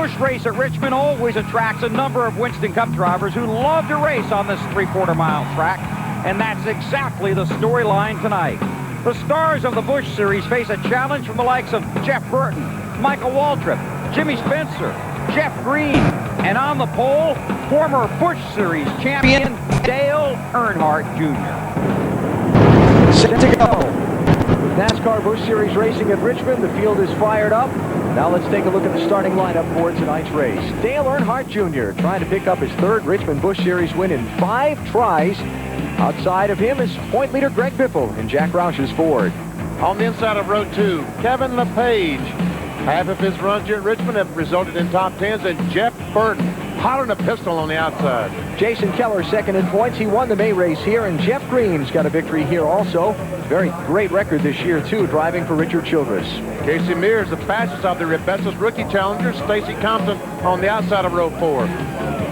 Busch race at Richmond always attracts a number of Winston Cup drivers who love to race on this 3/4 mile track, and that's exactly the storyline tonight. The stars of the Busch Series face a challenge from the likes of Jeff Burton, Michael Waltrip, Jimmy Spencer, Jeff Green, and on the pole, former Busch Series champion Dale Earnhardt Jr. Set to go. NASCAR Busch Series racing at Richmond. The field is fired up. Now let's take a look at the starting lineup for tonight's race. Dale Earnhardt Jr. trying to pick up his third Richmond Busch Series win in 5 tries. Outside of him is point leader Greg Biffle in Jack Roush's Ford. On the inside of row 2, Kevin LePage. Half of his runs here at Richmond have resulted in top 10s, and Jeff Burton hollering a pistol on the outside. Jason Keller second in points. He won the May race here, and Jeff Green's got a victory here also. Very great record this year, too, driving for Richard Childress. Casey Mears, the fastest of the Rebecca's rookie challengers. Stacy Compton on the outside of row 4.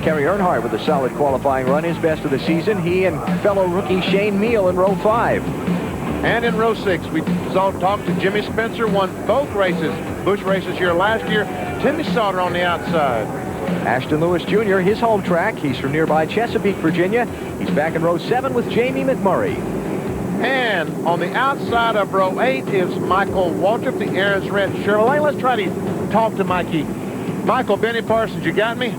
Kerry Earnhardt with a solid qualifying run, his best of the season. He and fellow rookie Shane Meal in row 5. And in row 6, we talked to Jimmy Spencer, won both races, Busch races here last year. Timmy Sauter on the outside. Ashton Lewis Jr., his home track. He's from nearby Chesapeake, Virginia. He's back in row 7 with Jamie McMurray. And on the outside of row 8 is Michael Waltrip, the Aaron's Rent Chevrolet. Let's try to talk to Mikey. Michael, Benny Parsons, you got me?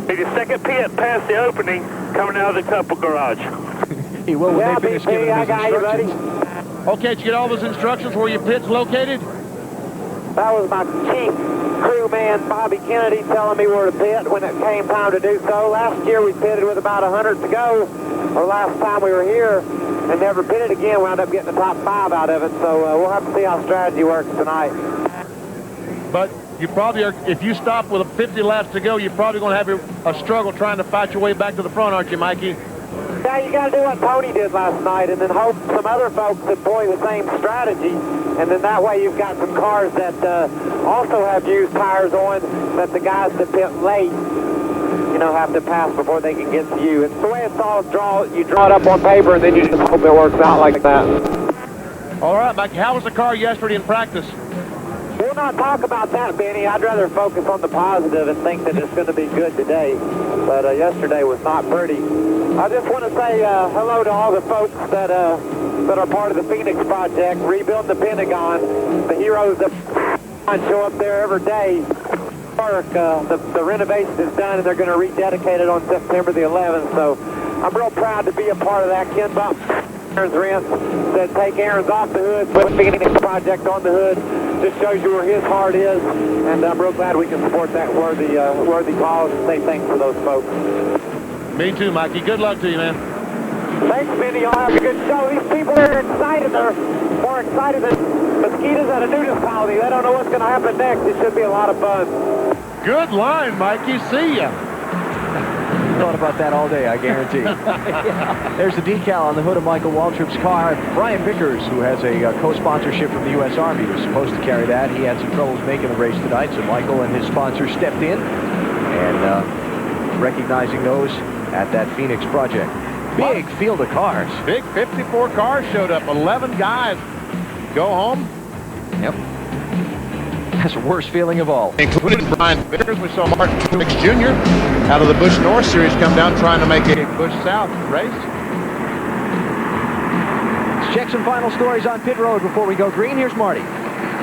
He's the second pit past the opening, coming out of the couple garage. He will when they finish giving him his instructions. Okay, did you get all those instructions where your pit's located? That was my chief crewman, Bobby Kennedy, telling me where to pit when it came time to do so. Last year we pitted with about 100 to go, or last time we were here, and never pitted again. Wound up getting the top 5 out of it, so we'll have to see how strategy works tonight. But you probably are, if you stop with 50 laps to go, you're probably going to have a struggle trying to fight your way back to the front, aren't you, Mikey? Yeah, you got to do what Tony did last night, and then hope some other folks employ the same strategy, and then that way you've got some cars that also have used tires on that the guys that pit late, you know, have to pass before they can get to you. It's the way it's all you draw it up on paper, and then you just hope it works out like that. All right, Mikey, how was the car yesterday in practice? We'll not talk about that, Benny. I'd rather focus on the positive and think that it's going to be good today. But yesterday was not pretty. I just want to say hello to all the folks that are part of the Phoenix Project, rebuilding the Pentagon. The heroes that show up there every day. The renovation is done, and they're going to rededicate it on September the 11th. So I'm real proud to be a part of that. Ken Bump, Aaron's Rent, said take Aaron's off the hood, put Phoenix Project on the hood. Just shows you where his heart is, and I'm real glad we can support that worthy cause and say thanks for those folks. Me too, Mikey. Good luck to you, man. Thanks, Benny. Y'all have a good show. These people are excited. They're more excited than mosquitoes at a nudist colony. They don't know what's going to happen next. It should be a lot of fun. Good line, Mikey. See ya. Thought about that all day, I guarantee. There's the decal on the hood of Michael Waltrip's car. Brian Vickers, who has a co-sponsorship from the U.S. Army, was supposed to carry that. He had some troubles making the race tonight, so Michael and his sponsor stepped in and recognizing those at that Phoenix Project. Big field of cars. Big 54 cars showed up. 11 guys go home. Yep. That's the worst feeling of all. Including Brian Vickers. We saw Martin Truex Jr. out of the Busch North Series come down trying to make a Busch South race. Let's check some final stories on pit road before we go green. Here's Marty.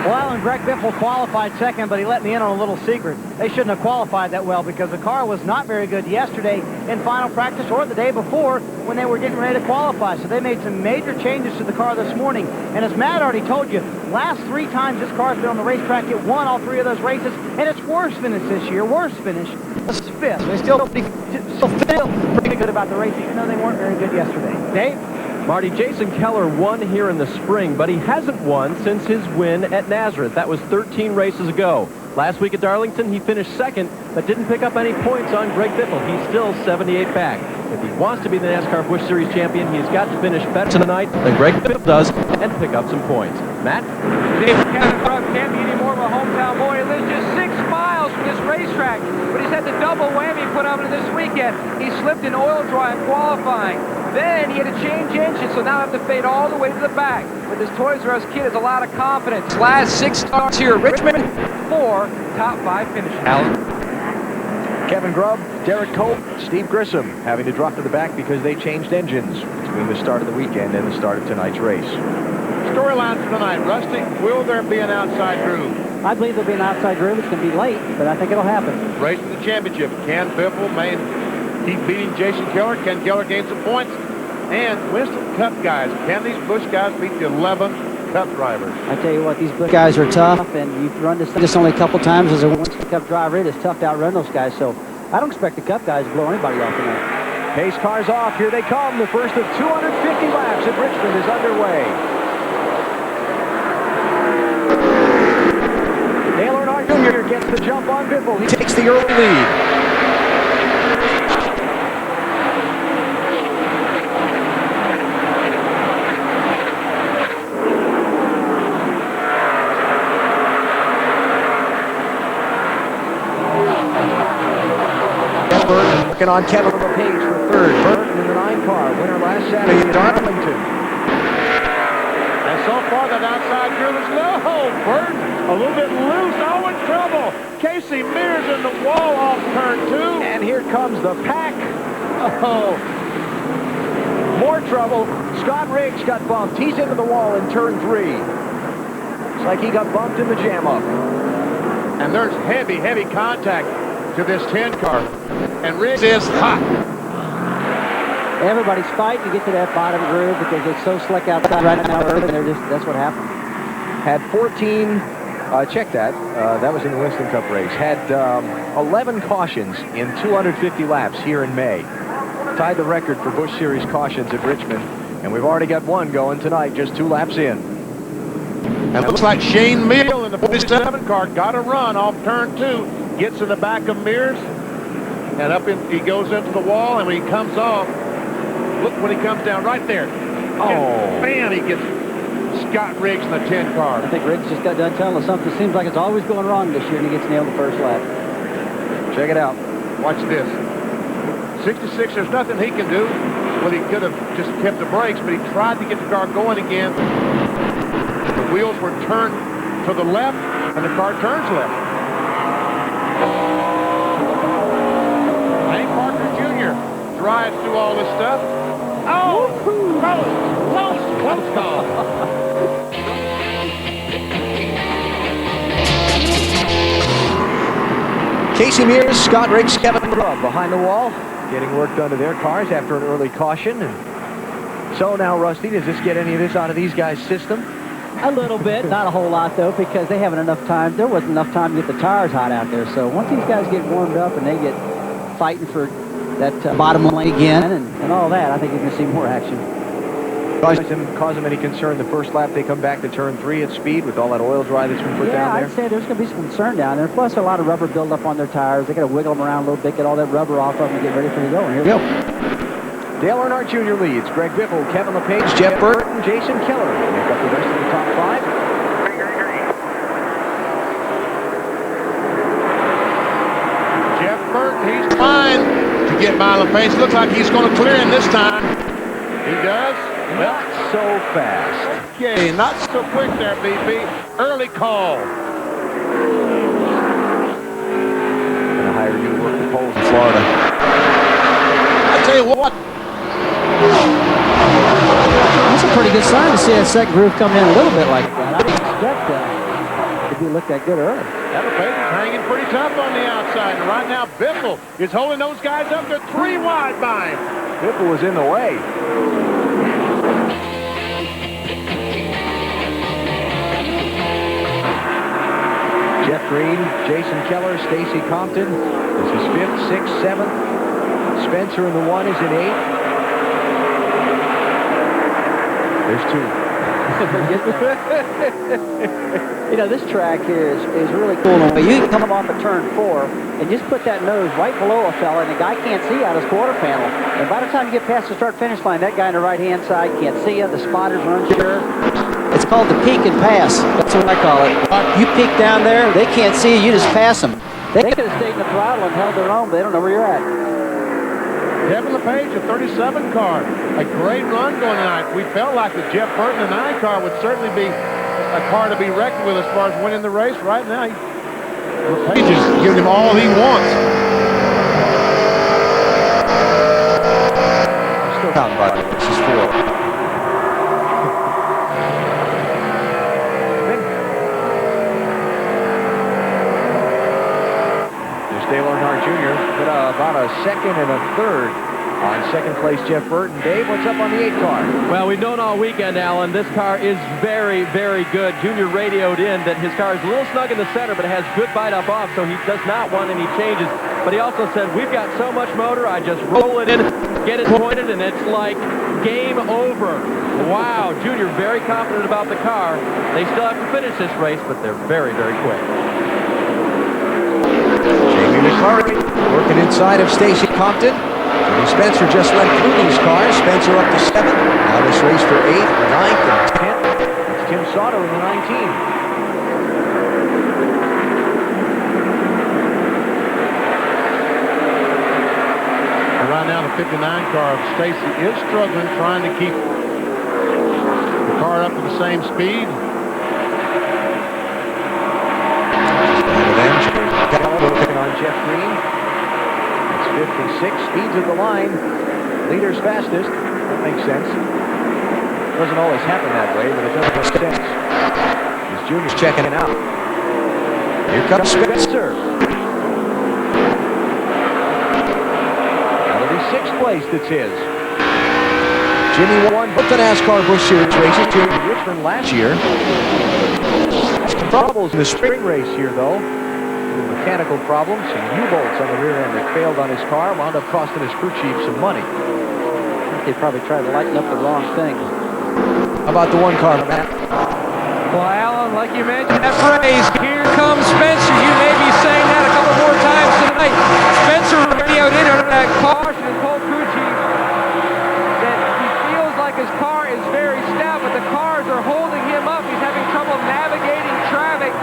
Well, and Greg Biffle qualified second, but he let me in on a little secret. They shouldn't have qualified that well because the car was not very good yesterday in final practice or the day before when they were getting ready to qualify. So they made some major changes to the car this morning. And as Matt already told you, last 3 times this car's been on the racetrack, it won all 3 of those races, and its worst finish this year, worst finish, was 5th. They still feel pretty good about the race, even though they weren't very good yesterday. Dave? Marty, Jason Keller won here in the spring, but he hasn't won since his win at Nazareth. That was 13 races ago. Last week at Darlington, he finished second, but didn't pick up any points on Greg Biffle. He's still 78 back. If he wants to be the NASCAR Busch Series champion, he's got to finish better tonight than Greg Biffle does and pick up some points. Matt? David Cannon can't be any more of a hometown boy. He lives just 6 miles from this racetrack, but he's had the double whammy put on him this weekend. He slipped in oil dry in qualifying. Then he had to change engine, so now I have to fade all the way to the back. But this Toys R Us kid has a lot of confidence. Last 6 starts here at Richmond, 4 top 5 finishes. Alan? Kevin Grubb, Derek Cope, Steve Grissom having to drop to the back because they changed engines between the start of the weekend and the start of tonight's race. Storyline for tonight, Rusty, will there be an outside groove? I believe there'll be an outside groove. It's going to be late, but I think it'll happen. Race to the championship. Can Biffle keep beating Jason Keller? Can Keller gain some points? And Winston Cup guys. Can these Busch guys beat the 11 Cup drivers? I tell you what, these Busch guys are tough, and you've run this only a couple times as a Winston Cup driver. It is tough to outrun those guys, so I don't expect the Cup guys to blow anybody off tonight. Pace cars off. Here they come. The first of 250 laps at Richmond is underway. Dale Earnhardt Jr. gets the jump on Biffle. He takes the early lead. Working on Kevin LePage for third. Burton in the 9 car. Winner last Saturday at Darlington. And so far that outside groove is low. Burton a little bit loose. Oh, in trouble. Casey Mears in the wall off turn 2. And here comes the pack. Oh, more trouble. Scott Riggs got bumped. He's into the wall in turn 3. It's like he got bumped in the jam up. And there's heavy, heavy contact to this 10 car. And Riggs is hot. Everybody's fighting to get to that bottom groove because it's so slick outside right now early, and that's what happened. Had 14, check that, that was in the Winston Cup race. Had 11 cautions in 250 laps here in May. Tied the record for Busch Series cautions at Richmond, and we've already got one going tonight, just 2 laps in. And it looks like Shane Meal in the 47 car got a run off turn 2, gets in the back of Mears, and he goes into the wall, and when he comes off, look when he comes down right there. Oh. Man, he gets Scott Riggs in the 10 car. I think Riggs just got done telling us something. Seems like it's always going wrong this year, and he gets nailed the first lap. Check it out. Watch this. 66, there's nothing he can do. Well, he could have just kept the brakes, but he tried to get the car going again. The wheels were turned to the left, and the car turns left. Hank Parker Jr. drives through all this stuff. Oh, close call. Casey Mears, Scott Riggs, Kevin Grubb behind the wall, getting work done to their cars after an early caution. And so now, Rusty, does this get any of this out of these guys' system? A little bit, not a whole lot though, because they haven't enough time. There wasn't enough time to get the tires hot out there. So once these guys get warmed up and they get fighting for that bottom lane again and all that, I think you're going to see more action. Cause them any concern the first lap they come back to turn 3 at speed with all that oil dry that's been put down there? I'd say there's going to be some concern down there. Plus a lot of rubber buildup on their tires. They got to wiggle them around a little bit, get all that rubber off of them and get ready for the go. Here we go. Dale Earnhardt Jr. leads. Greg Biffle, Kevin LePage, Jeff Burton, Jason Keller make up the rest of the top 5. Jeff Burton, he's trying to get by LePage. Looks like he's going to clear him this time. He does. Not so fast. Okay, not so quick there, BP. Early call. Gonna hire you to work the poles in Florida. I tell you what. That's a pretty good sign to see that second groove come in a little bit like that. I didn't expect that. If you look that good early. LePage is hanging pretty tough on the outside. And right now, Biffle is holding those guys up. They're 3 wide by him. Biffle was in the way. Jeff Green, Jason Keller, Stacy Compton. This is 5th, 6th, 7th. Spencer in the 1 is in 8th. There's 2. You know, this track here is really cool. You can come off of turn 4 and just put that nose right below a fella, and the guy can't see out his quarter panel. And by the time you get past the start-finish line, that guy on the right-hand side can't see you. The spotters are unsure. It's called the peek and pass. That's what I call it. You peek down there, they can't see you. You just pass them. They could have stayed in the throttle and held their own, but they don't know where you're at. Kevin LePage, a 37 car. A great run going tonight. We felt like the Jeff Burton, the 9 car, would certainly be a car to be reckoned with as far as winning the race. Right now, LePage is giving him all he wants. counting, by the way. This is 4. There's Dale Earnhardt Jr. Put about a second and a third on second place Jeff Burton. Dave, what's up on the 8 car? Well, we've known all weekend, Alan, this car is very, very good. Junior radioed in that his car is a little snug in the center, but it has good bite up off, so he does not want any changes. But he also said, we've got so much motor, I just roll it in, get it pointed, and it's like game over. Wow, Junior very confident about the car. They still have to finish this race, but they're very, very quick. Jamie McCurry working inside of Stacy Compton. Jimmy Spencer just went through these cars. Spencer up to 7th. Now this race for 8th, 9th, and 10th. It's Tim Sato in the 19. Right now, the 59 car of Stacy is struggling, trying to keep the car up to the same speed. Working on Jeff Green. It's 56. Speeds at the line. Leader's fastest. That makes sense. Doesn't always happen that way, but it does make sense. These juniors checking it out. Here comes Spencer. 6th place, that's his. Jimmy won both the NASCAR Busch Series races here in Richmond last year. Some troubles in the spring race here, though. Mechanical problems, some U-bolts on the rear end that failed on his car, wound up costing his crew chief some money. They probably tried to lighten up the wrong thing. How about the 1 car, Matt? Well, Alan, like you mentioned, that phrase, here comes Spencer. You may be saying that a couple more times tonight. Spencer radioed in on that caution and told crew chief that he feels like his car is very stout, but the cars are holding him up. He's having trouble navigating traffic.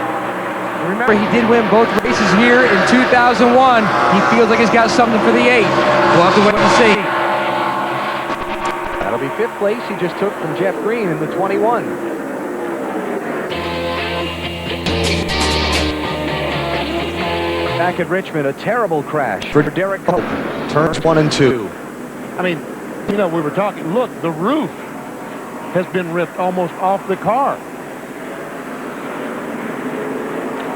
Remember, he did win both races here in 2001. He feels like he's got something for the 8. We'll have to wait and see. That'll be 5th place he just took from Jeff Green in the 21. Back at Richmond, a terrible crash for Derek Pope. Turns 1 and 2. I mean, you know, we were talking, look, the roof has been ripped almost off the car.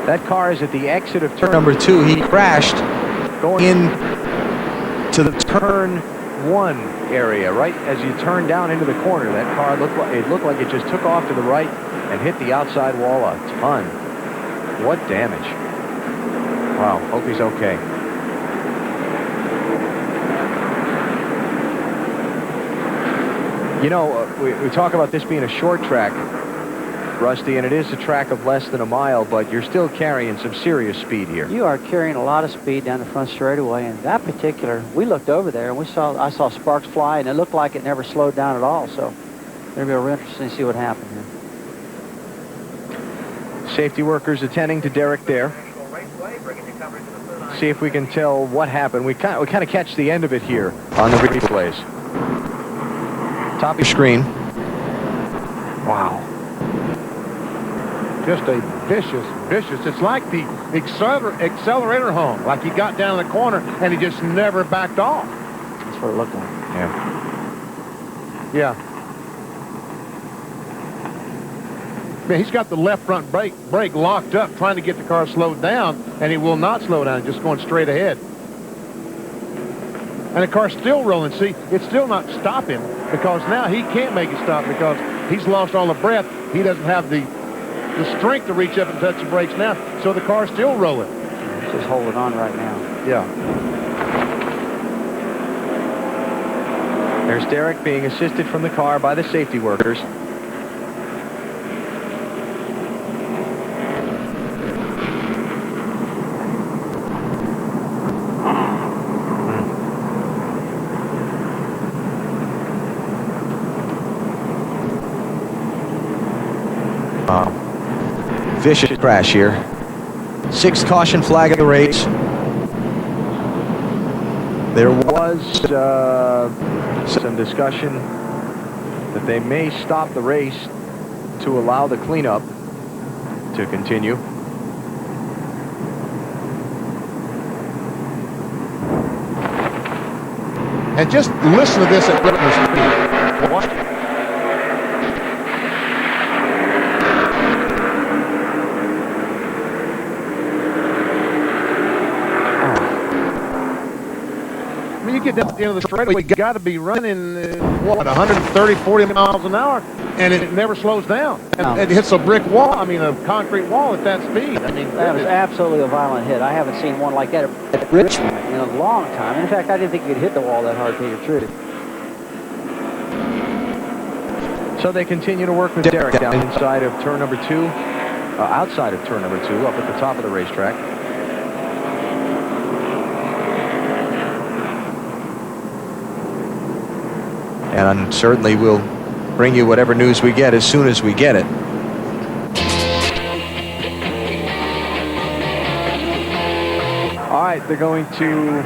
That car is at the exit of turn number 2. He crashed going in to the turn 1 area, right as you turn down into the corner. That car looked like it just took off to the right and hit the outside wall a ton. What damage. Wow, hope he's okay. You know, we talk about this being a short track, Rusty, and it is a track of less than a mile, but you're still carrying some serious speed here. You are carrying a lot of speed down the front straightaway, and that particular, we looked over there and I saw sparks fly, and it looked like it never slowed down at all. So it'll be real interesting to see what happened here. Safety workers attending to Derek there. See if we can tell what happened. We kind of catch the end of it here on the replays. Top of your screen. Wow. Just a vicious. It's like the accelerator home. Like he got down in the corner and he just never backed off. That's what it looked like. Yeah. Man, he's got the left front brake locked up, trying to get the car slowed down, and he will not slow down, just going straight ahead. And the car's still rolling. See, it's still not stopping because now he can't make it stop because he's lost all the breath. He doesn't have the strength to reach up and touch the brakes now, so the car's still rolling. He's just holding on right now. Yeah. There's Derek being assisted from the car by the safety workers. Vicious crash here. 6th caution flag of the race. There was some discussion that they may stop the race to allow the cleanup to continue. And just listen to this at Whitmer's speed. Watch. I mean, you get down to the end of the straightaway, you got to be running, what, 130, 40 miles an hour, and it never slows down. And it hits a brick wall, I mean, a concrete wall at that speed. I mean, That was absolutely a violent hit. I haven't seen one like that at Richmond in a long time. In fact, I didn't think you could hit the wall that hard, to tell you the truth. So they continue to work with Derek down inside of turn number 2, outside of turn number 2, up at the top of the racetrack. And certainly we'll bring you whatever news we get as soon as we get it. All right, they're going to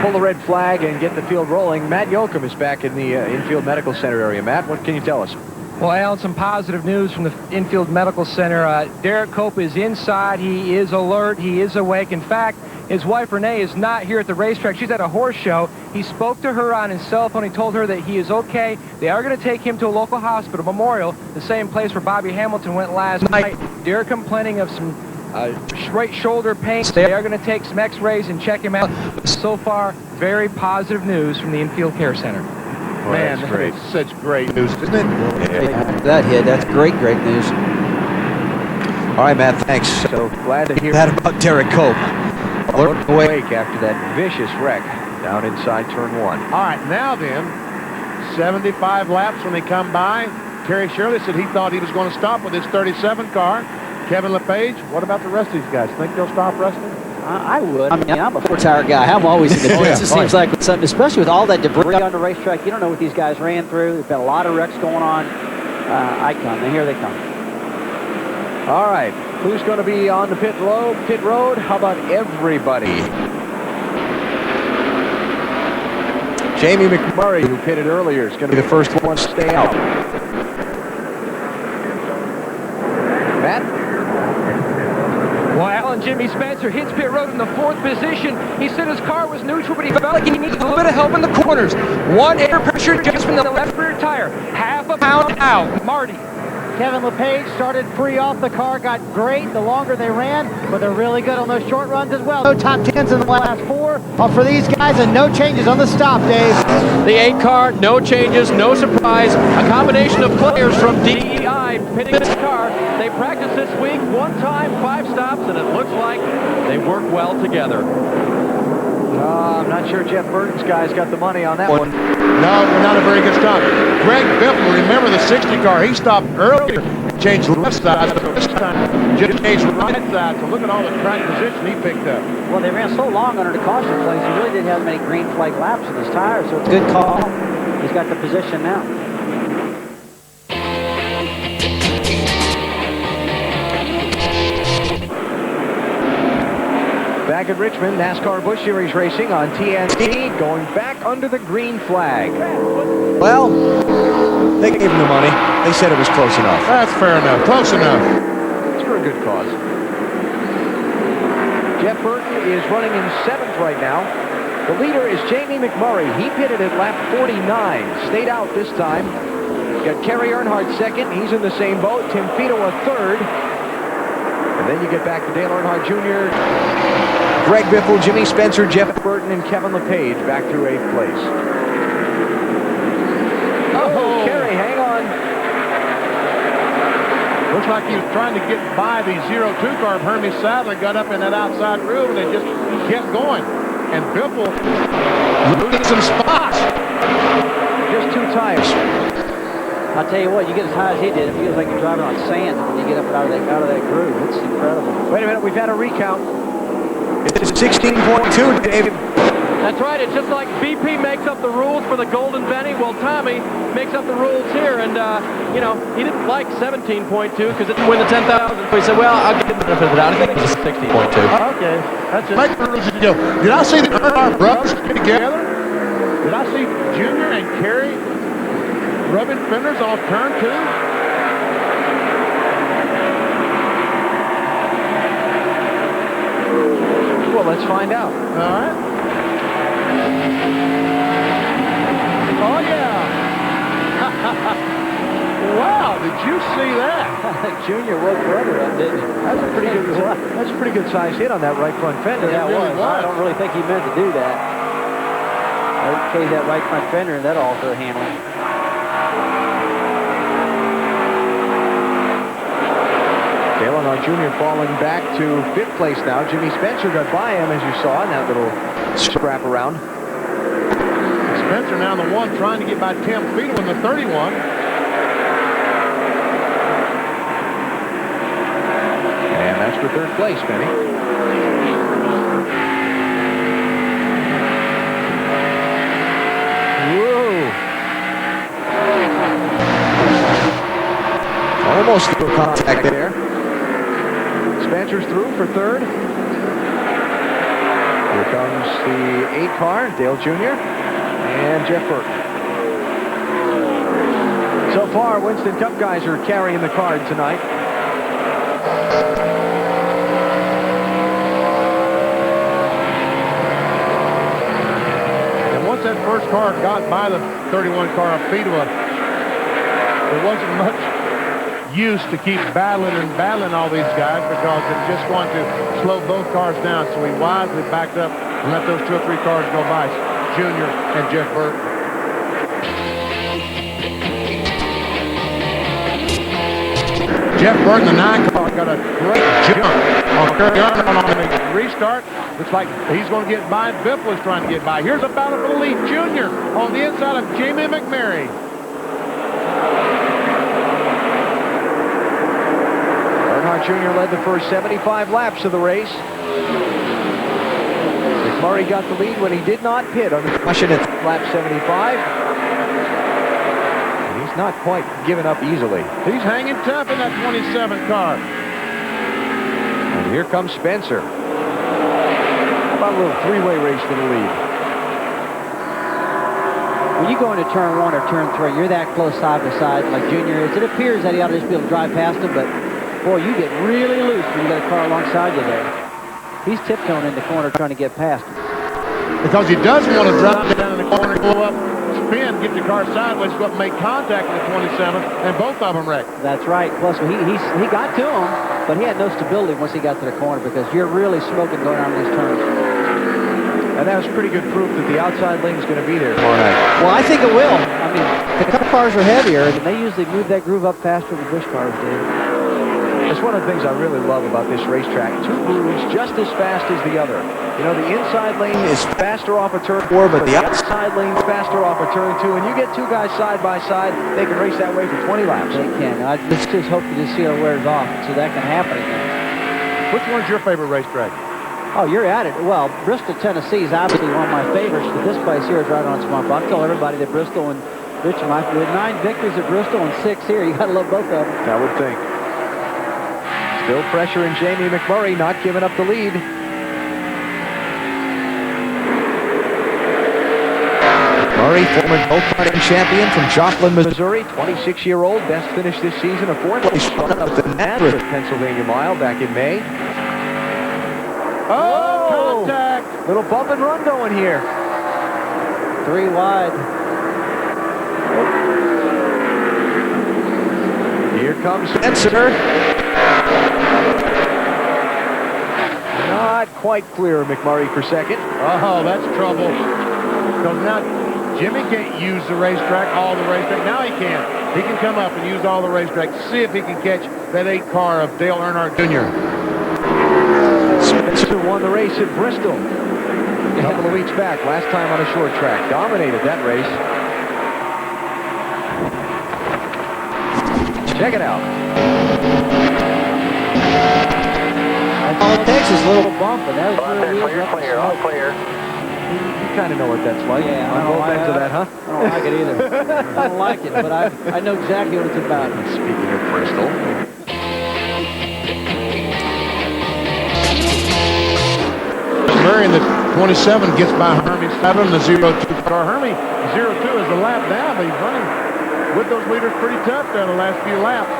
pull the red flag and get the field rolling. Matt Yoakum is back in the infield medical center area. Matt, what can you tell us? Well, Alan, some positive news from the infield medical center. Derek Cope is inside. He is alert. He is awake. In fact, his wife, Renee, is not here at the racetrack. She's at a horse show. He spoke to her on his cell phone. He told her that he is okay. They are going to take him to a local hospital, Memorial, the same place where Bobby Hamilton went last night. They're complaining of some right shoulder pain. They are going to take some x-rays and check him out. So far, very positive news from the infield care center. Well, man, that's great. Such great news, isn't it? That hit, that's great news. All right, Matt, thanks. So glad to hear that about Derek Cope. Awake after that vicious wreck down inside turn 1. All right, now then, 75 laps when they come by. Terry Shirley said he thought he was going to stop with his 37 car. Kevin LePage, what about the rest of these guys? Think they'll stop resting? I would. I mean, I'm a four-tire guy. I'm always in the pits. It seems like with something, especially with all that debris on the racetrack, you don't know what these guys ran through. There's been a lot of wrecks going on. And here they come. All right, who's going to be on the pit road? How about everybody? Jamie McMurray, who pitted earlier, is going to be the first one to stay out. Matt? Well, Alan, Jimmy Spencer hits pit road in the 4th position. He said his car was neutral, but he felt like he needed a little bit of help in the corners. One air pressure adjustment in the left rear tire. Half a pound out. Marty. Kevin LePage started free off the car, got great the longer they ran, but they're really good on those short runs as well. No top 10s in the last 4 for these guys, and no changes on the stop, Dave. The 8 car, no changes, no surprise. A combination of players from DEI pitting this car. They practiced this week, 1 time, 5 stops, and it looks like they work well together. I'm not sure Jeff Burton's guys got the money on that one. No, not a very good stop. Greg Biffle, remember the 60 car, he stopped earlier, changed left side, but this time just changed right side. So look at all the track position he picked up. Well, they ran so long under the caution flags, he really didn't have many green flag laps in his tires, so it's a good call. He's got the position now. Back at Richmond, NASCAR Busch Series racing on TNT, going back under the green flag. well, they gave him the money. They said it was close enough. That's fair enough. Close enough. It's for a good cause. Jeff Burton is running in 7th right now. The leader is Jamie McMurray. He pitted at lap 49. Stayed out this time. Got Kerry Earnhardt 2nd. He's in the same boat. Tim Fido a 3rd. And then you get back to Dale Earnhardt Jr., Greg Biffle, Jimmy Spencer, Jeff Burton, and Kevin LePage back through 8th place. Oh, Kerry, hang on. Looks like he was trying to get by the 02 car of Hermie Sadler, got up in that outside groove, and it just kept going. And Biffle losing some spots. Just 2 tires. I'll tell you what, you get as high as he did, it feels like you're driving on sand when you get up out of that groove. It's incredible. Wait a minute, we've had a recount. It's 16.2, David. That's right. It's just like BP makes up the rules for the Golden Benny. Well, Tommy makes up the rules here. And, you know, he didn't like 17.2 because it didn't win the 10,000. So he said, well, I'll give him the benefit of the doubt. I think it's 16.2. Okay. That's it. Make the rules you go. Did I see the Earnhardt brothers get together? Did I see Junior and Kerry rubbing fenders off turn 2? Well, let's find out. All right. Wow, did you see that? Junior woke brother up, didn't he? That's a pretty good size hit on that right front fender. Yeah, it really was. I don't really think he meant to do that. Okay, that right front fender and that alter handling. Dale Earnhardt Jr. falling back to 5th place now. Jimmy Spencer got by him, as you saw, in that little scrap around. Spencer now in the 1, trying to get by Tim Fiedel in the 31. And that's for 3rd place, Benny. Whoa. Almost through contact there. Spencer's through for 3rd. Here comes the 8 car, Dale Jr. and Jeff Burton. So far, Winston Cup guys are carrying the card tonight. And once that first car got by the 31 car of Fiedel, there wasn't much use to keep battling all these guys because it just wanted to slow both cars down. So he wisely backed up and let those 2 or 3 cars go by, Junior and Jeff Burton. Jeff Burton, the 9 car, got a great jump on the restart. Looks like he's going to get by. Biffle is trying to get by. Here's a battle for the lead. Junior on the inside of Jamie McMurray. Earnhardt Jr. led the first 75 laps of the race. McMurray got the lead when he did not pit on the caution at lap 75. And he's not quite given up easily. He's hanging tough in that 27 car. And here comes Spencer. How about a little 3-way race for the lead? When you go into turn 1 or turn 3, you're that close side by side like Junior is. It appears that he ought to just be able to drive past him, but boy, you get really loose when you got a car alongside you there. He's tiptoeing in the corner trying to get past him. Because he doesn't want to drop down in the corner, go up, spin, get your car sideways, go up and make contact with the 27, and both of them wrecked. That's right. Plus, he got to him, but he had no stability once he got to the corner because you're really smoking going on these turns. And that was pretty good proof that the outside lane is going to be there tomorrow night. Well, I think it will. I mean, the Cup cars are heavier, and they usually move that groove up faster than the Busch cars do. It's one of the things I really love about this racetrack. 2 grooves just as fast as the other. You know, the inside lane is faster off of turn 4, but the outside lane is faster off of turn 2. And you get 2 guys side by side, they can race that way for 20 laps. They can. I just hope to just see how it wears off so that can happen again. Which one's your favorite racetrack? Oh, you're at it. Well, Bristol, Tennessee is obviously one of my favorites, but this place here is right on its bump. I tell everybody that Bristol and Richmond, with 9 victories at Bristol and 6 here, you got to love both of them. I would think. Still pressure in Jamie McMurray, not giving up the lead. Murray, former go-karting champion from Joplin, Missouri, 26-year-old, best finish this season, a 4th place run up the Nazareth Pennsylvania Mile back in May. Oh, contact! Little bump and run going here. 3 wide. Here comes Spencer. Not quite clear of McMurray for 2nd. Oh, that's trouble. Because now Jimmy can't use the racetrack, all the racetrack. Now he can. He can come up and use all the racetrack. See if he can catch that 8 car of Dale Earnhardt Jr. Spencer won the race at Bristol a couple of weeks back. Last time on a short track. Dominated that race. Check it out. All it takes is a little bump, and that was All clear. You kind of know what that's like. Yeah, I I'll go back to that, huh? I don't like it either. I don't like it, but I know exactly what it's about. Speaking of Bristol. Murray in the 27 gets by Hermie 7, the 02 car. Hermie 02 is a lap down, but he's running with those leaders pretty tough there the last few laps.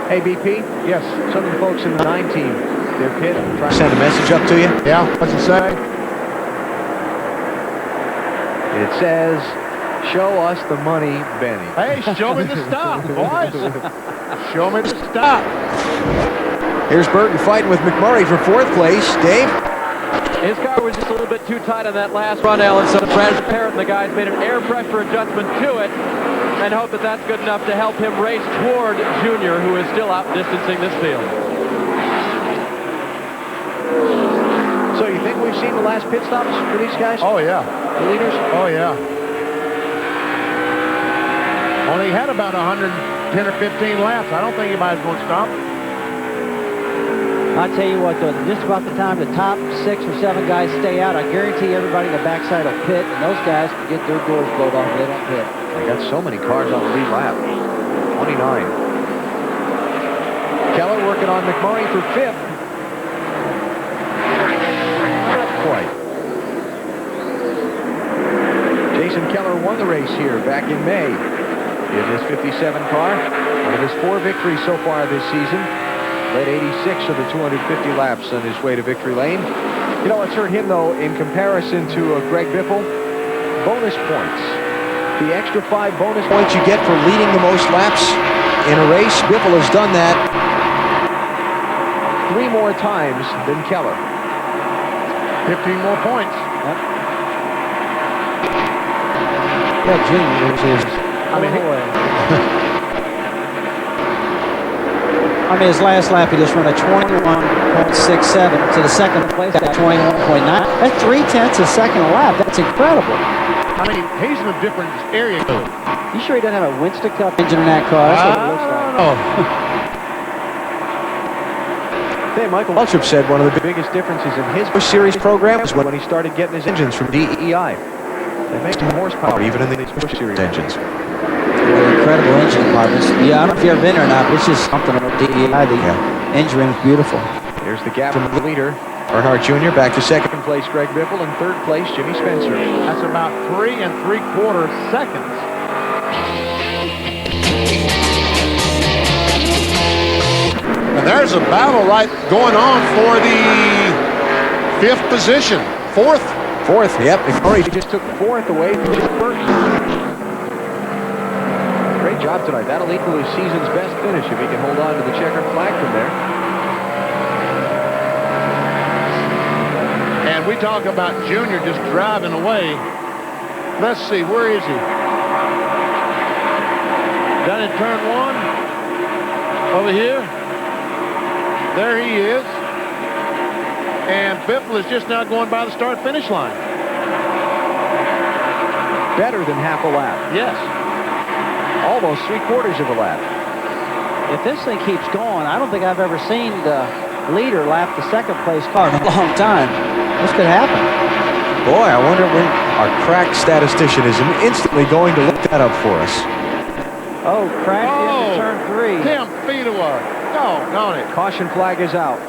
Hey, BP. Yes. Some of the folks in the 9 team, they're pit. Send a message up to you. Yeah, what's it say? It says, Show us the money, Benny. Hey, show me the stop, boys. Show me the stop. Here's Burton fighting with McMurray for 4th place. Dave? His car was just a little bit too tight on that last run, Alan, so Brad Parrott and the guys made an air pressure adjustment to it and hope that that's good enough to help him race toward Junior, who is still outdistancing this field. So you think we've seen the last pit stops for these guys? Oh, yeah. The leaders? Oh, yeah. Only had about 110 or 15 laps. I don't think anybody's going to stop. I'll tell you what, though, just about the time the top 6 or 7 guys stay out, I guarantee everybody in the backside will pit, and those guys can get their doors blowed off if they don't pit. They got so many cars on the lead lap. 29. Keller working on McMurray for 5th. Not quite. Jason Keller won the race here back in May in his 57 car. One of his 4 victories so far this season. Led 86 of the 250 laps on his way to victory lane. You know what's hurt him, though, in comparison to Greg Biffle? Bonus points. The extra 5 bonus Points you get for leading the most laps in a race. Biffle has done that 3 more times than Keller. 15 more points. Yeah, Junior, which is... I mean, his last lap, he just ran a 21.67 to the second place at 21.9. That's 0.3 a second a lap. That's incredible. I mean, he's in a different area. You sure he doesn't have a Winston Cup engine in that car? That's what it looks like. Oh. Hey, Michael Waltrip said one of the biggest differences in his Busch Series program was when he started getting his engines from DEI. They make some horsepower even in these Busch Series engines. Incredible engine departments. Yeah, I don't know if you've ever been there or not, but it's just something about DEI. The engine room is beautiful. Here's the gap from the leader. Earnhardt Jr. back to 2nd Place Greg Biffle, and 3rd place Jimmy Spencer. That's about 3 3/4 seconds. And there's a battle right going on for the 5th position. 4th. 4th, yep. McMurray just took 4th away from his 1st. Great job tonight. That'll equal his season's best finish if he can hold on to the checkered flag from there. And we talk about Junior just driving away. Let's see, where is he? Down in turn 1? Over here? There he is. And Biffle is just now going by the start-finish line. Better than half a lap. Yes. Almost 3/4 of a lap. If this thing keeps going, I don't think I've ever seen the leader lap the 2nd place car in a long time. This could happen. Boy, I wonder when our crack statistician is instantly going to look that up for us. Oh, crashed into turn 3. 10 feet away. Doggone it. Caution flag is out.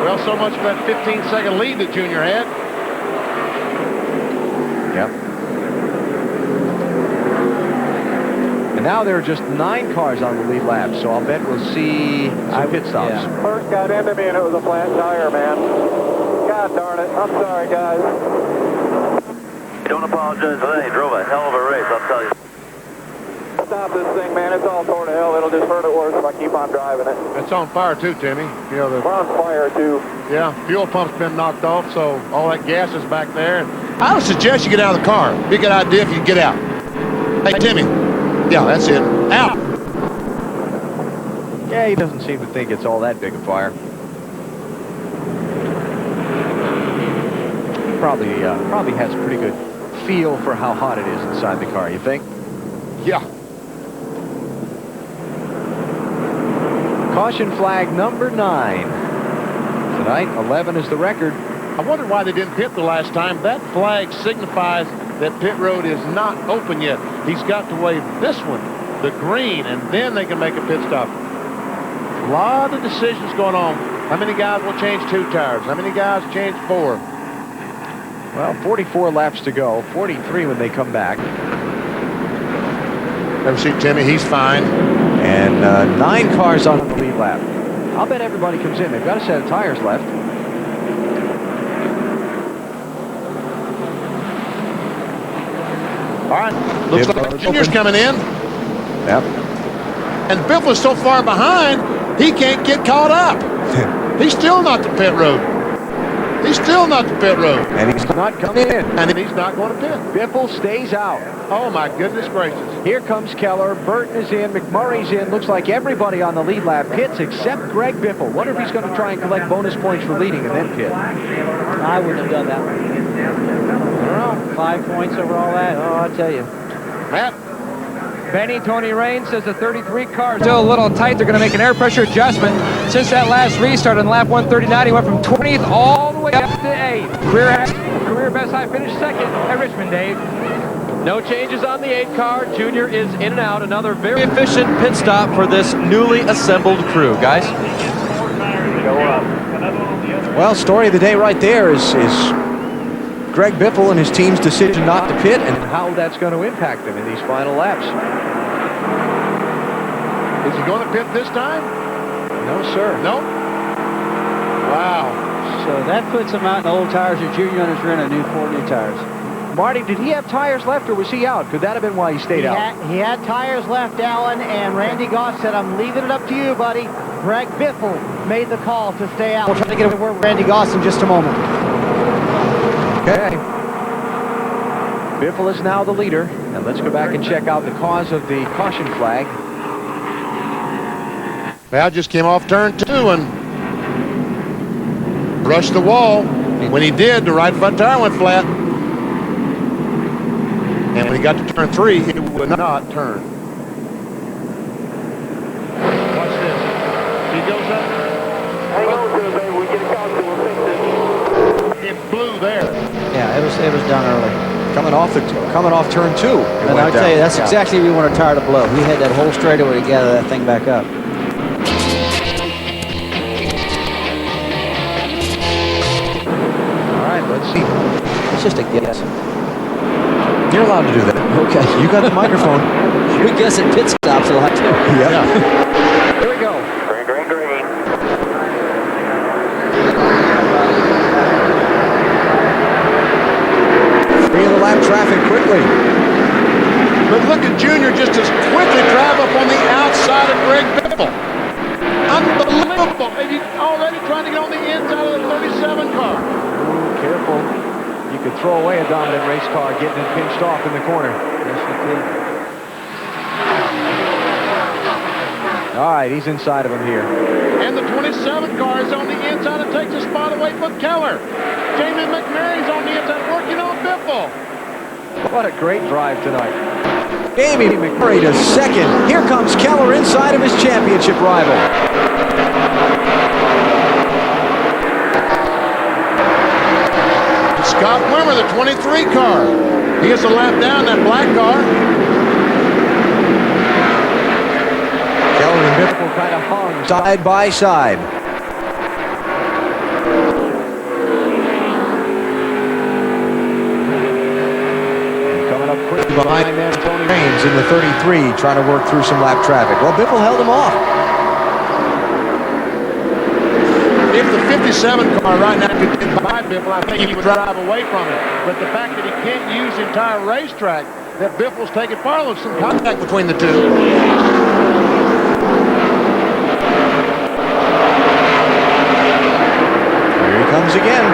Well, so much for that 15-second lead that Junior had. Yep. And now there are just 9 cars on the lead lap, so I'll bet we'll see some pit stops. Yeah. First got into me and it was a flat tire, man. God darn it. I'm sorry, guys. Don't apologize for that. You drove a hell of a race, I'll tell you. Stop this thing, man. It's all toward hell. It'll just hurt it worse if I keep on driving it. It's on fire, too, Timmy. You know, We're on fire, too. yeah, fuel pump's been knocked off, so all that gas is back there. I would suggest you get out of the car. Be a good idea if you get out. Hey, Timmy. Yeah, that's it. Out. Yeah, he doesn't seem to think it's all that big a fire. He probably has a pretty good feel for how hot it is inside the car, you think? Yeah. Caution flag number 9. Tonight, 11 is the record. I wondered why they didn't pit the last time. That flag signifies that pit road is not open yet. He's got to wave this one, the green, and then they can make a pit stop. A lot of decisions going on. How many guys will change 2 tires? How many guys change 4? Well, 44 laps to go. 43 when they come back. Never see Timmy. He's fine. And 9 cars on the lead lap. I'll bet everybody comes in. They've got a set of tires left. All right, looks like Junior's coming in. Yep. And Biffle's so far behind, he can't get caught up. He's still not the pit road. He's still not the pit road. And he's not coming in. And he's not going to pit. Biffle stays out. Oh, my goodness gracious. Here comes Keller. Burton is in. McMurray's in. Looks like everybody on the lead lap pits except Greg Biffle. Wonder if he's going to try and collect bonus points for leading and then pit. I wouldn't have done that one. I don't know. 5 points over all that. Oh, I'll tell you. Matt? Benny, Tony Rain says the 33 car is still a little tight. They're going to make an air pressure adjustment. Since that last restart on lap 139, he went from 20th all the way up to 8th. Career best high finish second at Richmond, Dave. No changes on the 8 car. Junior is in and out. Another very efficient pit stop for this newly assembled crew, guys. Well, story of the day right there is Greg Biffle and his team's decision not to pit and how that's going to impact them in these final laps. Is he going to pit this time? No, sir. No? Wow. So that puts him out in old tires. Or Junior is running new 4 new tires. Marty, did he have tires left or was he out? Could that have been why he stayed out? He had tires left, Alan, and Randy Goss said, I'm leaving it up to you, buddy. Greg Biffle made the call to stay out. We'll try to get a word with Randy Goss in just a moment. Okay. Biffle is now the leader. And let's go back and check out the cause of the caution flag. Val just came off turn 2 and brushed the wall. When he did, the right front tire went flat. And when he got to turn 3, he would not turn. Watch this. He goes up. Hang on to it, baby. We get a caution. We'll fix it. It blew there. Yeah, it was done early. Coming off turn 2. And I'll tell you, that's exactly what we want a tire to blow. We had that whole straightaway to gather that thing back up. All right, let's see. It's just a guess. You're allowed to do that. Okay. You got the microphone. We guess at pit stops a lot too. Yeah. Here we go. Green, green, green. Free of the lap traffic quickly. But look at Junior just as quickly drive up on the outside of Greg Biffle. Unbelievable. And he's already trying to get on the inside of the 37 car. Careful. You could throw away a dominant race car getting it pinched off in the corner. Yes, you could. All right, he's inside of him here. And the 27 car is on the inside and takes a spot away from Keller. Jamie McMurray's on the inside working on Biffle. What a great drive tonight. Jamie McMurray to second. Here comes Keller inside of his championship rival. Scott Wimmer, the 23 car. He gets a lap down that black car. Keller and Biffle kind of hung side by side. Coming up quickly behind them, Tony Raines in the 33, trying to work through some lap traffic. Well, Biffle held him off. If the 57 car right now could get by Biffle, I think he would drive away from it. But the fact that he can't use the entire racetrack, that Biffle's taking part of some contact between the two. Here he comes again.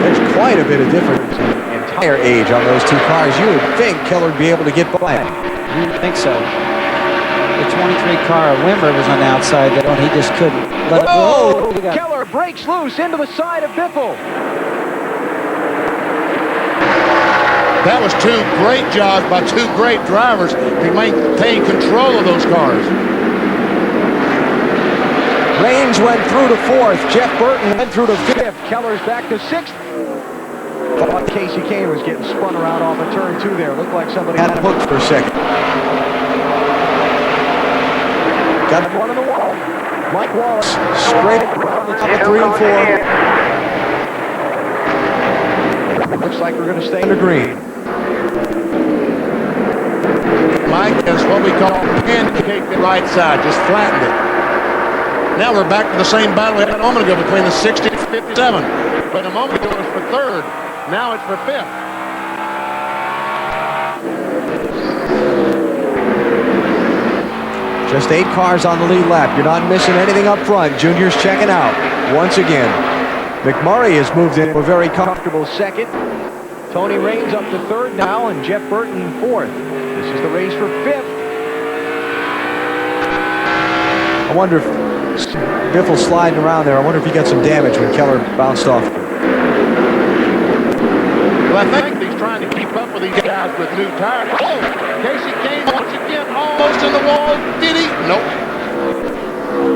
There's quite a bit of difference in tire age on those two cars. You would think Keller would be able to get by. I think so. The 23 car, Wimber was on the outside, and he just couldn't let it go. Oh, Keller breaks loose into the side of Biffle. That was 2 great jobs by 2 great drivers to maintain control of those cars. Raines went through to 4th. Jeff Burton went through to 5th. Keller's back to 6th. Thought Casey Kane was getting spun around off of turn 2 there. Looked like somebody had him hooked for a second. Got one on the wall. Mike Wallace straight on the top of 3 and 4. Looks like we're going to stay under green. Mike is what we call pancake the right side, just flattened it. Now we're back to the same battle we had a moment ago between the 60 57. But a moment ago it was for third. Now it's for fifth. Just 8 cars on the lead lap. You're not missing anything up front. Junior's checking out once again. McMurray has moved into a very comfortable second. Tony Raines up to third now, and Jeff Burton fourth. This is the race for fifth. I wonder if Biffle's sliding around there. I wonder if he got some damage when Keller bounced off. Well, I think he's trying to keep up with these guys with new tires. Oh, Casey Kane once again almost in the wall. Did he? Nope.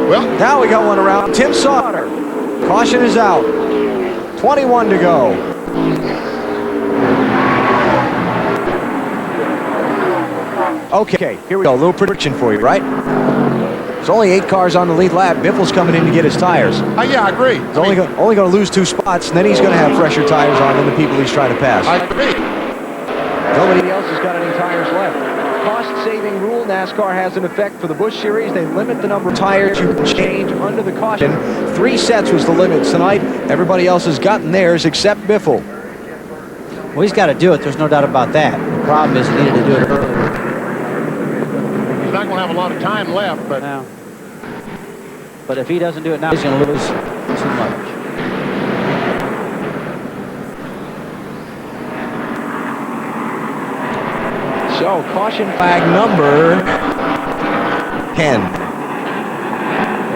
Well, now we got one around. Tim Sauter. Caution is out. 21 to go. Okay, here we go. A little prediction for you, right? There's only 8 cars on the lead lap. Biffle's coming in to get his tires. Yeah, I agree. He's only going to lose 2 spots, and then he's going to have fresher tires on than the people he's trying to pass. I agree. Nobody else has got any tires left. Cost-saving rule NASCAR has in effect for the Busch Series. They limit the number of tires you can change under the caution. 3 sets was the limit tonight. Everybody else has gotten theirs except Biffle. Well, he's got to do it. There's no doubt about that. The problem is he needed to do it early. He's not going to have a lot of time left, but... No. But if he doesn't do it now, he's going to lose too much. So, caution flag number 10.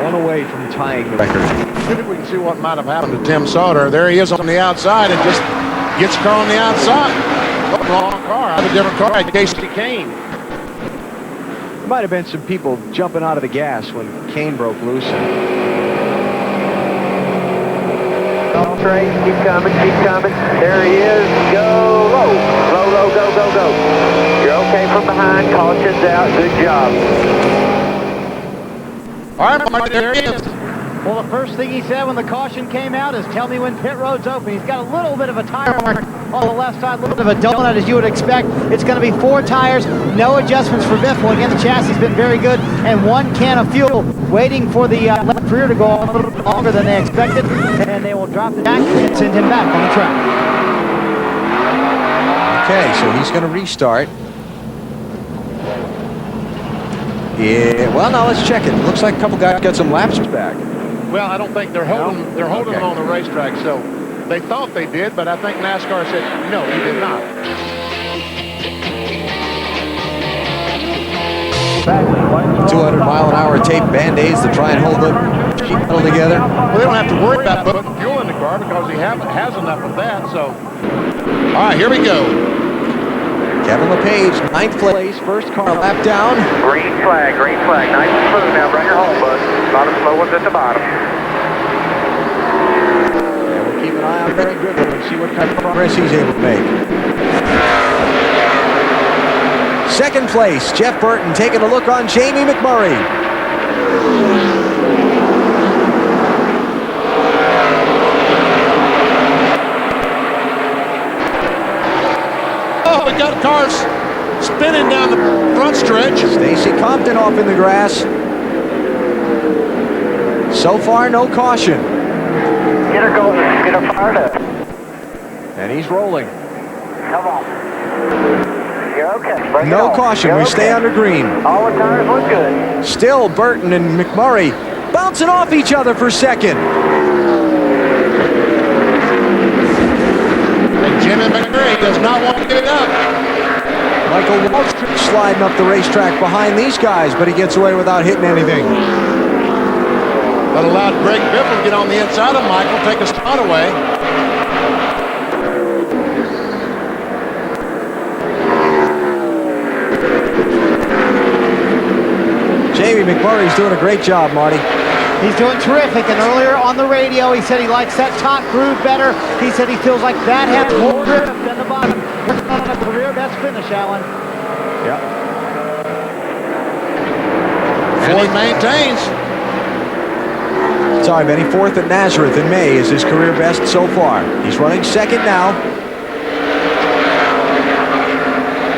One away from tying the record. Maybe we can see what might have happened to Tim Sauter. There he is on the outside and just gets a car on the outside. Oh, wrong car. I have a different car. Casey Kane. There might have been some people jumping out of the gas when Kane broke loose. Train, keep coming, keep coming. There he is. Go low. Low, low, go, go, go. You're okay from behind. Caution's out. Good job. All right, Mark, there he is. Well, the first thing he said when the caution came out is, tell me when pit road's open. He's got a little bit of a tire mark on the left side, a little bit of a donut as you would expect. It's going to be 4 tires, no adjustments for Biffle. Again, the chassis has been very good, and 1 can of fuel waiting for the left rear to go a little bit longer than they expected, and they will drop the jack and send him back on the track. Okay, so he's going to restart. Yeah, well, now let's check it. It looks like a couple guys got some laps back. Well, I don't think they're holding. They're holding him on the racetrack. So they thought they did, but I think NASCAR said no, he did not. 200-mile-an-hour tape Band-Aids to try and hold the sheet metal together. Well, they don't have to worry about putting fuel in the car because he has enough of that. So, all right, here we go. Kevin LePage, 9th place, first car lap down. Green flag, green flag. Nice and smooth now. Bring your home, bud. A lot of slow ones at the bottom. And we'll keep an eye on Greg Biffle and see what kind of progress he's able to make. Second place, Jeff Burton taking a look on Jamie McMurray. Oh, we got cars spinning down the front stretch. Stacy Compton off in the grass. So far, no caution. Get her going. Get her fired up. And he's rolling. Come on. You're okay. Bring No it on. caution. You're We okay. stay under green. All the tires look good. Still Burton and McMurray bouncing off each other for second. And Jimmy McMurray does not want to give it up. Michael Waltrip sliding up the racetrack behind these guys, but he gets away without hitting anything. That allowed Greg Biffle to get on the inside of Michael, take a spot away. Jamie McMurray's doing a great job, Marty. He's doing terrific, and earlier on the radio, he said he likes that top groove better. He said he feels like that has more grip than the bottom. Working on a career best finish, Alan. Yep. And he maintains. Sorry, Benny. 4th at Nazareth in May is his career best so far. He's running second now.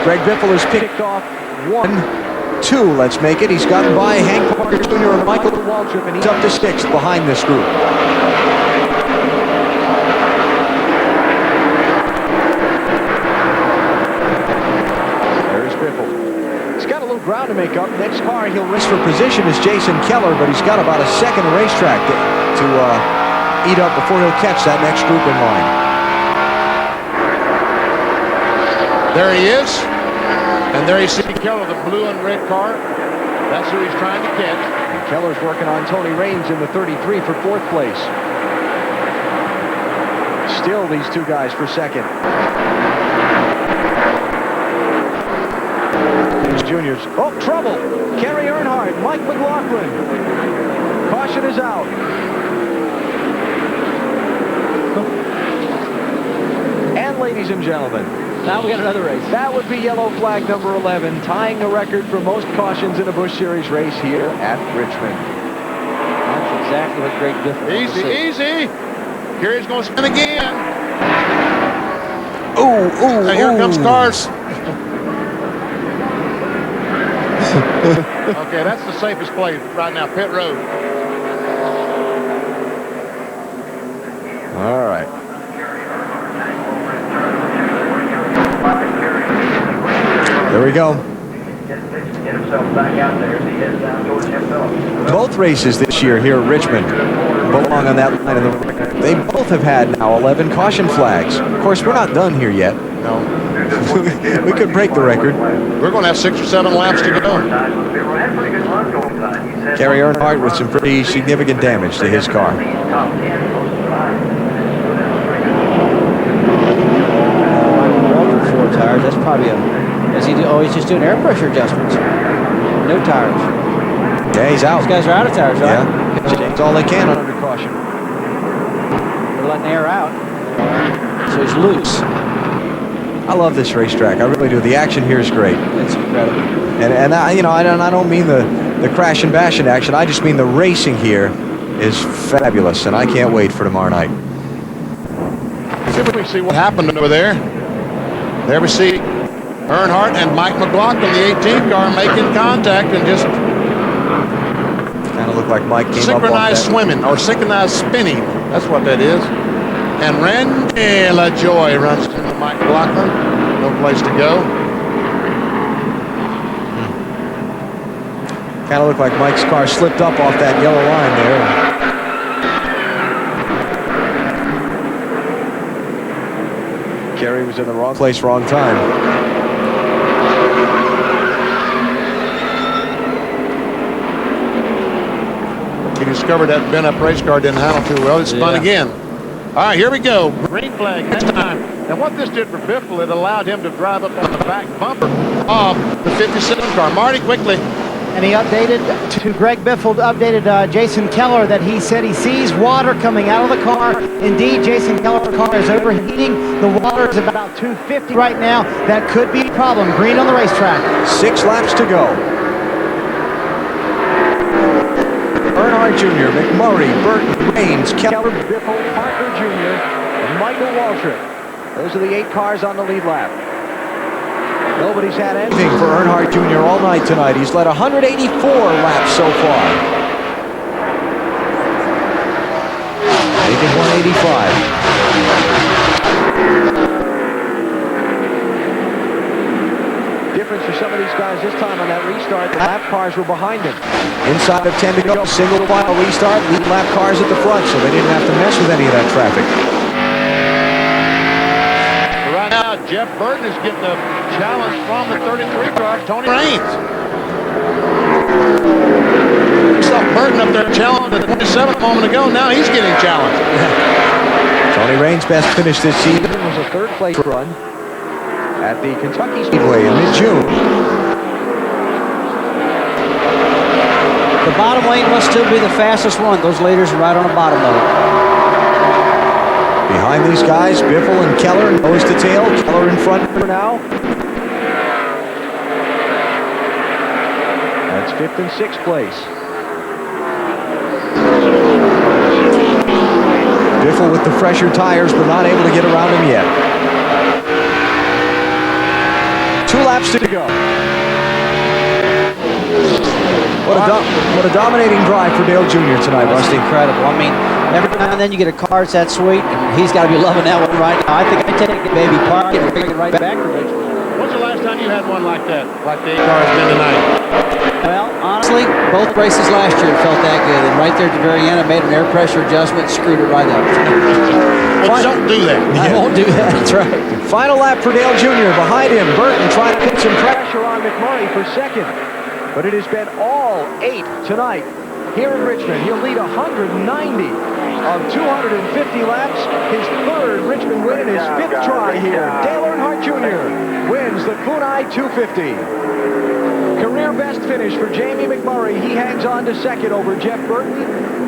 Greg Biffle has picked off 1-2, let's make it. He's gotten by Hank Parker Jr. and Michael Waltrip, and he's up to 6th behind this group. ground to make up. Next car he'll race for position is Jason Keller, but he's got about a second racetrack to eat up before he'll catch that next group in line. There he is. And there you see Keller, the blue and red car. That's who he's trying to catch. And Keller's working on Tony Raines in the 33 for 4th place. Still these two guys for second. These juniors. Oh, trouble! Kerry Earnhardt, Mike McLaughlin. Caution is out. And ladies and gentlemen, now we got another race. That would be yellow flag number 11, tying the record for most cautions in a Busch Series race here at Richmond. That's exactly what Greg Biffle wants to see. Easy. Kerry's going to spin again. Ooh, And here comes cars. Okay, that's the safest place right now, pit road. All right. There we go. Both races this year here at Richmond belong on that line of the record. They both have had now 11 caution flags. Of course, we're not done here yet. No. We could break the record. We're going to have 6 or 7 laps to go. Kerry Earnhardt with some pretty significant damage to his car. Four tires. That's probably does he always just doing air pressure adjustments? No tires. Yeah, he's out. These guys are out of tires, right? Yeah. That's all they can under caution. They're letting air out. So he's loose. I love this racetrack. I really do. The action here is great. It's incredible. And I don't mean the crash and bashing action. I just mean the racing here is fabulous, and I can't wait for tomorrow night. We see what happened over there. There we see Earnhardt and Mike McLaughlin, the 18 car, making contact and just kind of looked like Mike came synchronized up swimming or synchronized spinning. That's what that is. And Randy LaJoy runs into Mike McLaughlin. No place to go. Kind of looked like Mike's car slipped up off that yellow line there. Kerry was in the wrong place, wrong time. He discovered that bent-up race car didn't handle too well. It spun again. All right, here we go. Green flag this time. And what this did for Biffle, it allowed him to drive up on the back bumper of the 57 car. Marty, quickly. And he updated to Greg Biffle, updated Jason Keller that he said he sees water coming out of the car. Indeed, Jason Keller's car is overheating. The water is about 250 right now. That could be a problem. Green on the racetrack. 6 laps to go. Earnhardt Jr., McMurray, Burton, Raines, Keller, Biffle, Parker Jr., and Michael Waltrip. Those are the 8 cars on the lead lap. Nobody's had anything for Earnhardt Jr. all night tonight. He's led 184 laps so far. Making 185. Difference for some of these guys this time on that restart. The lap cars were behind him. Inside of 10 to go. Single file restart. Lead lap cars at the front, so they didn't have to mess with any of that traffic. Right now, Jeff Burton is getting a challenge from the 33 car, Tony Raines. Saw Burton up there challenged at 27 a moment ago. Now he's getting challenged. Tony Raines' best finish this season was a 3rd place run at the Kentucky Speedway in mid-June. The bottom lane must still be the fastest one. Those leaders are right on the bottom of it. Behind these guys, Biffle and Keller, nose to tail. Keller in front for now. That's 5th and 6th place. Biffle with the fresher tires, but not able to get around him yet. 2 laps to go. What a dominating drive for Dale Jr. tonight, Rusty. Incredible. I mean, every now and then you get a car that's that sweet, and he's got to be loving that one right now. I think I take it, baby, park it, and bring it right back to Richmond. When's the last time time you had one like that, like the 8 car has been tonight? Well, honestly, both races last year felt that good, and right there at the very end, I made an air pressure adjustment, screwed it right up. Well, don't do that. I won't do that. That's right. Final lap for Dale Jr. Behind him, Burton trying to put some pressure on McMurray for second. But it has been all 8 tonight here in Richmond. He'll lead 190 of 250 laps. His 3rd Richmond win and his 5th try here. Dale Earnhardt Jr. wins the Funai 250. Career best finish for Jamie McMurray. He hangs on to second over Jeff Burton.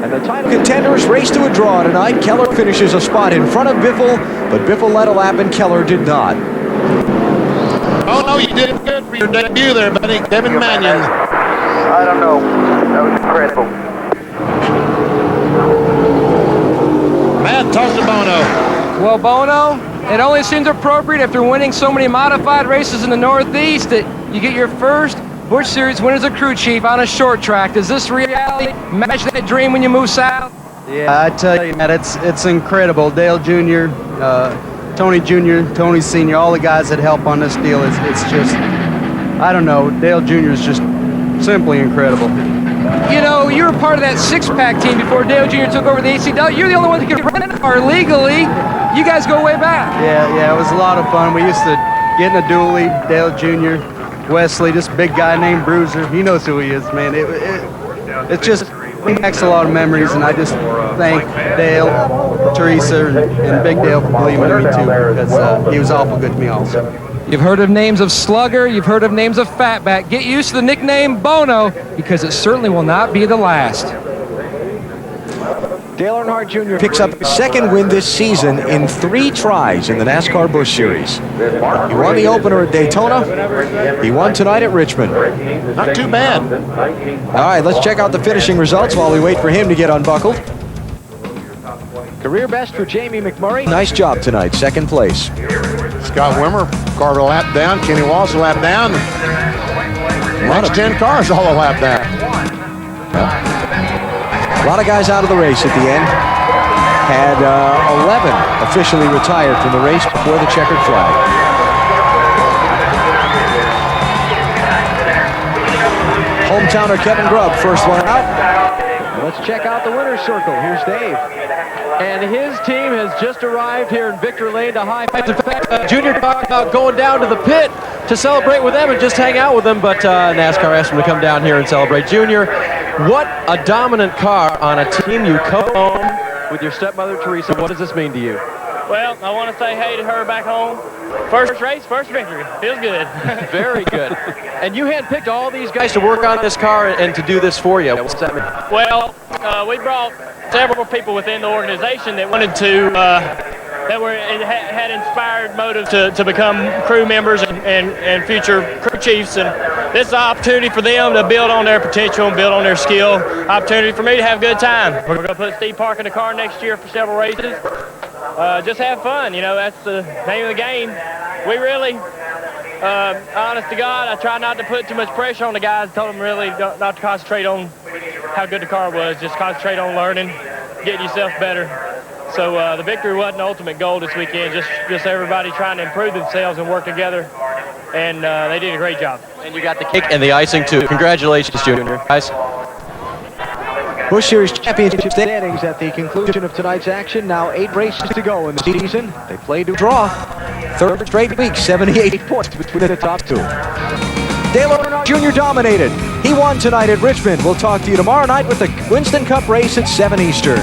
And the title contenders race to a draw tonight. Keller finishes a spot in front of Biffle, but Biffle led a lap and Keller did not. Oh, no, you did good for your debut there, buddy. Devin Mannion. I don't know. That was incredible. Matt, talk to Bono. Well, Bono, it only seems appropriate after winning so many modified races in the Northeast that you get your first Busch Series win as a crew chief on a short track. Is this reality? Imagine that dream when you move south? Yeah, I tell you, Matt, it's incredible. Dale Jr., Tony Jr., Tony Sr., all the guys that help on this deal, it's just, I don't know, Dale Jr. is just simply incredible. You know, you were part of that six-pack team before Dale Jr. took over the ACW. You're the only one that can rent a car legally. You guys go way back. Yeah, it was a lot of fun. We used to get in a dually, Dale Jr., Wesley, this big guy named Bruiser. He knows who he is, man. It just brings back a lot of memories, and I just thank Dale, Teresa, and Big Dale for believing in me, too, because he was awful good to me also. You've heard of names of Slugger, you've heard of names of Fatback. Get used to the nickname Bono, because it certainly will not be the last. Dale Earnhardt Jr. picks up his 2nd win this season in 3 tries in the NASCAR Busch Series. He won the opener at Daytona. He won tonight at Richmond. Not too bad. All right, let's check out the finishing results while we wait for him to get unbuckled. Career best for Jamie McMurray. Nice job tonight, 2nd place. Scott Wimmer, Carter lap down. Kenny Walsh a lap down. Next 10 cars all a lap down. A lot of guys out of the race at the end. Had 11 officially retired from the race before the checkered flag. Hometowner Kevin Grubb, first one out. Let's check out the winner's circle. Here's Dave. And his team has just arrived here in Victory Lane to high five. In fact, Junior talked about going down to the pit to celebrate with them and just hang out with them, but NASCAR asked him to come down here and celebrate. Junior, what a dominant car on a team you co-own with your stepmother, Teresa. What does this mean to you? Well, I want to say hey to her back home. First race, first victory. Feels good. Very good. And you handpicked all these guys to work on this car and to do this for you. What's that mean? Well, we brought several people within the organization that wanted to, had inspired motive to become crew members and future crew chiefs. And this is an opportunity for them to build on their potential and build on their skill. Opportunity for me to have a good time. We're going to put Steve Park in the car next year for several races. Just have fun, you know, that's the name of the game. We really, honest to God, I try not to put too much pressure on the guys. Told them really not to concentrate on how good the car was. Just concentrate on learning, getting yourself better. So the victory wasn't the ultimate goal this weekend, just everybody trying to improve themselves and work together. And they did a great job. And you got the cake and the icing, too. Congratulations, Junior. Guys. Busch Series Championship standings at the conclusion of tonight's action. Now 8 races to go in the season. They played to draw. 3rd straight week, 78 points between the top 2. Dale Earnhardt Jr. dominated. He won tonight at Richmond. We'll talk to you tomorrow night with the Winston Cup race at 7 Eastern.